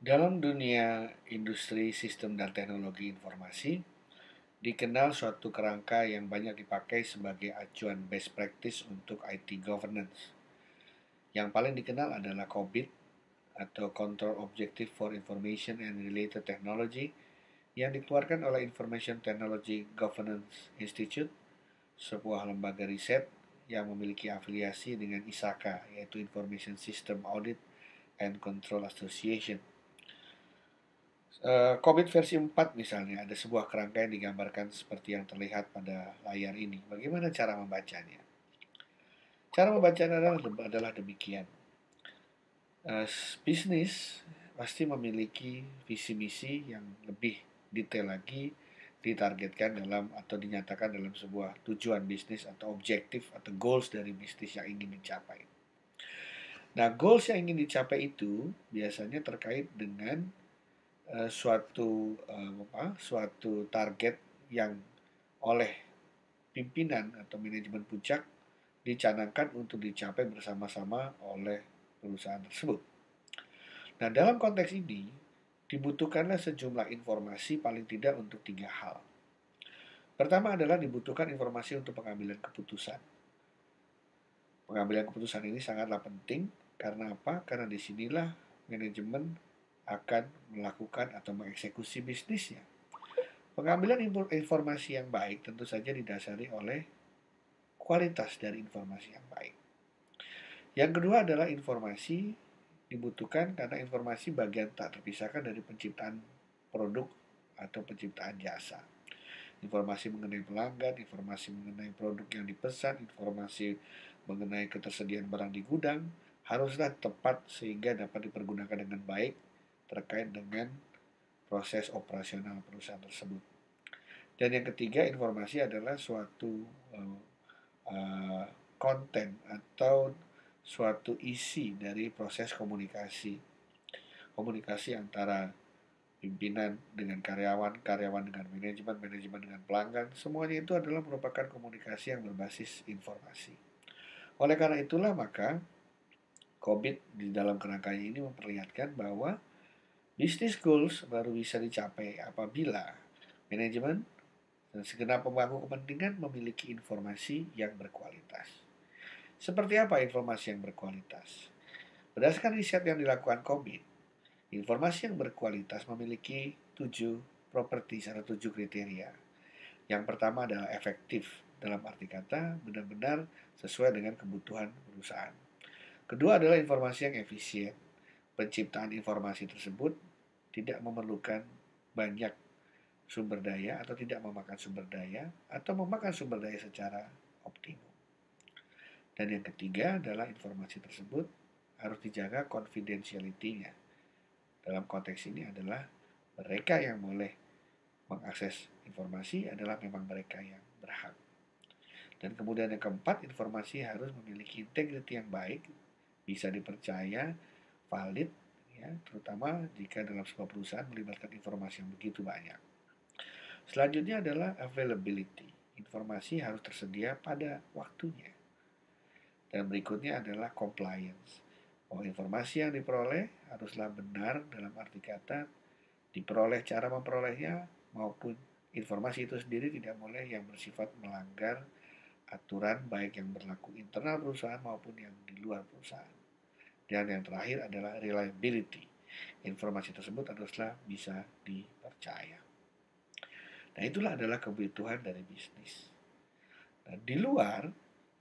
Dalam dunia industri sistem dan teknologi informasi, dikenal suatu kerangka yang banyak dipakai sebagai acuan best practice untuk IT governance. Yang paling dikenal adalah COBIT atau Control Objective for Information and Related Technology yang dikeluarkan oleh Information Technology Governance Institute, sebuah lembaga riset yang memiliki afiliasi dengan ISACA, yaitu Information System Audit and Control Association. COVID versi 4 misalnya, ada sebuah kerangka yang digambarkan seperti yang terlihat pada layar ini. Bagaimana cara membacanya? Cara membacanya adalah demikian. Uh, Bisnis pasti memiliki visi misi yang lebih detail lagi ditargetkan dalam atau dinyatakan dalam sebuah tujuan bisnis atau objektif atau goals dari bisnis yang ingin dicapai. Nah, goals yang ingin dicapai itu biasanya terkait dengan suatu target yang oleh pimpinan atau manajemen puncak dicanangkan untuk dicapai bersama-sama oleh perusahaan tersebut. Nah, dalam konteks ini dibutuhkanlah sejumlah informasi paling tidak untuk tiga hal. Pertama adalah dibutuhkan informasi untuk pengambilan keputusan. Pengambilan keputusan ini sangatlah penting karena apa? Karena disinilah manajemen akan melakukan atau mengeksekusi bisnisnya. Pengambilan informasi yang baik tentu saja didasari oleh kualitas dari informasi yang baik. Yang kedua adalah informasi dibutuhkan karena informasi bagian tak terpisahkan dari penciptaan produk atau penciptaan jasa. Informasi mengenai pelanggan, informasi mengenai produk yang dipesan, informasi mengenai ketersediaan barang di gudang haruslah tepat sehingga dapat dipergunakan dengan baik terkait dengan proses operasional perusahaan tersebut. Dan yang ketiga, informasi adalah suatu uh, konten atau suatu isi dari proses komunikasi. Komunikasi antara pimpinan dengan karyawan, karyawan dengan manajemen, manajemen dengan pelanggan, semuanya itu adalah merupakan komunikasi yang berbasis informasi. Oleh karena itulah maka COVID di dalam kerangkanya ini memperlihatkan bahwa business goals baru bisa dicapai apabila manajemen dan segenap pemangku kepentingan memiliki informasi yang berkualitas. Seperti apa informasi yang berkualitas? Berdasarkan riset yang dilakukan COVID, informasi yang berkualitas memiliki 7 properti atau 7 kriteria. Yang pertama adalah efektif, dalam arti kata benar-benar sesuai dengan kebutuhan perusahaan. Kedua adalah informasi yang efisien. Penciptaan informasi tersebut tidak memerlukan banyak sumber daya atau tidak memakan sumber daya atau memakan sumber daya secara optimum. Dan yang ketiga adalah informasi tersebut harus dijaga confidentiality-nya. Dalam konteks ini adalah mereka yang boleh mengakses informasi adalah memang mereka yang berhak. Dan kemudian yang keempat, informasi harus memiliki integriti yang baik, bisa dipercaya, valid, ya, terutama jika dalam sebuah perusahaan melibatkan informasi yang begitu banyak. Selanjutnya adalah availability. Informasi harus tersedia pada waktunya. Dan berikutnya adalah compliance. Bahwa informasi yang diperoleh haruslah benar dalam arti kata diperoleh cara memperolehnya maupun informasi itu sendiri tidak boleh yang bersifat melanggar aturan baik yang berlaku internal perusahaan maupun yang di luar perusahaan. Dan yang terakhir adalah reliability. Informasi tersebut haruslah bisa dipercaya. Nah, itulah adalah kebutuhan dari bisnis. Nah, di luar,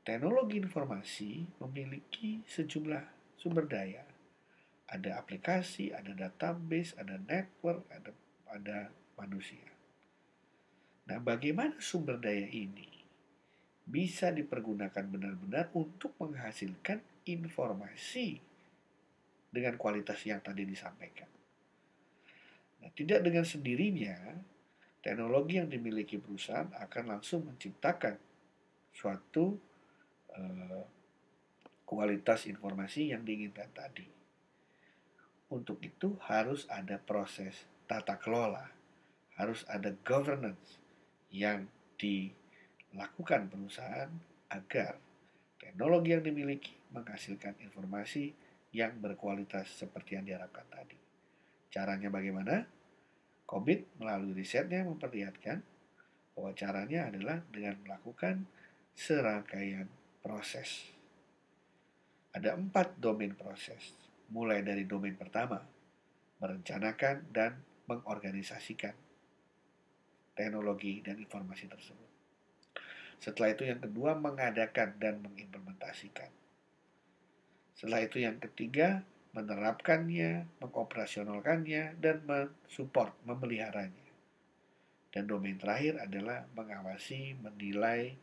teknologi informasi memiliki sejumlah sumber daya. Ada aplikasi, ada database, ada network, ada manusia. Nah, bagaimana sumber daya ini bisa dipergunakan benar-benar untuk menghasilkan informasi dengan kualitas yang tadi disampaikan. Nah, tidak dengan sendirinya, teknologi yang dimiliki perusahaan akan langsung menciptakan suatu kualitas informasi yang diinginkan tadi. Untuk itu harus ada proses tata kelola, harus ada governance yang dilakukan perusahaan agar teknologi yang dimiliki menghasilkan informasi yang berkualitas seperti yang diharapkan tadi. Caranya bagaimana? COVID melalui risetnya memperlihatkan bahwa caranya adalah dengan melakukan serangkaian proses. Ada 4 domain proses, mulai dari domain pertama, merencanakan dan mengorganisasikan teknologi dan informasi tersebut. Setelah itu yang kedua, mengadakan dan mengimplementasikan. Setelah itu yang ketiga, menerapkannya, mengoperasionalkannya, dan mensupport, memeliharanya. Dan domain terakhir adalah mengawasi, menilai,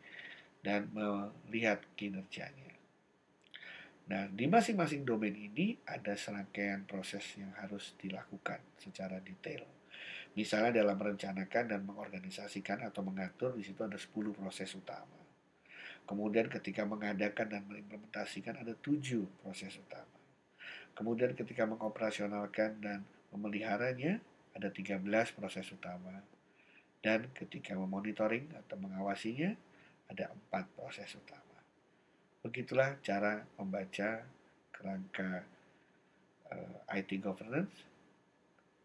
dan melihat kinerjanya. Nah, di masing-masing domain ini ada serangkaian proses yang harus dilakukan secara detail. Misalnya dalam merencanakan dan mengorganisasikan atau mengatur, di situ ada 10 proses utama. Kemudian ketika mengadakan dan mengimplementasikan ada 7 proses utama. Kemudian ketika mengoperasionalkan dan memeliharanya ada 13 proses utama. Dan ketika memonitoring atau mengawasinya ada 4 proses utama. Begitulah cara membaca kerangka IT governance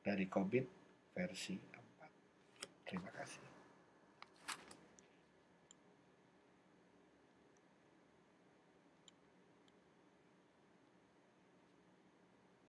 dari COVID versi 4. Terima kasih.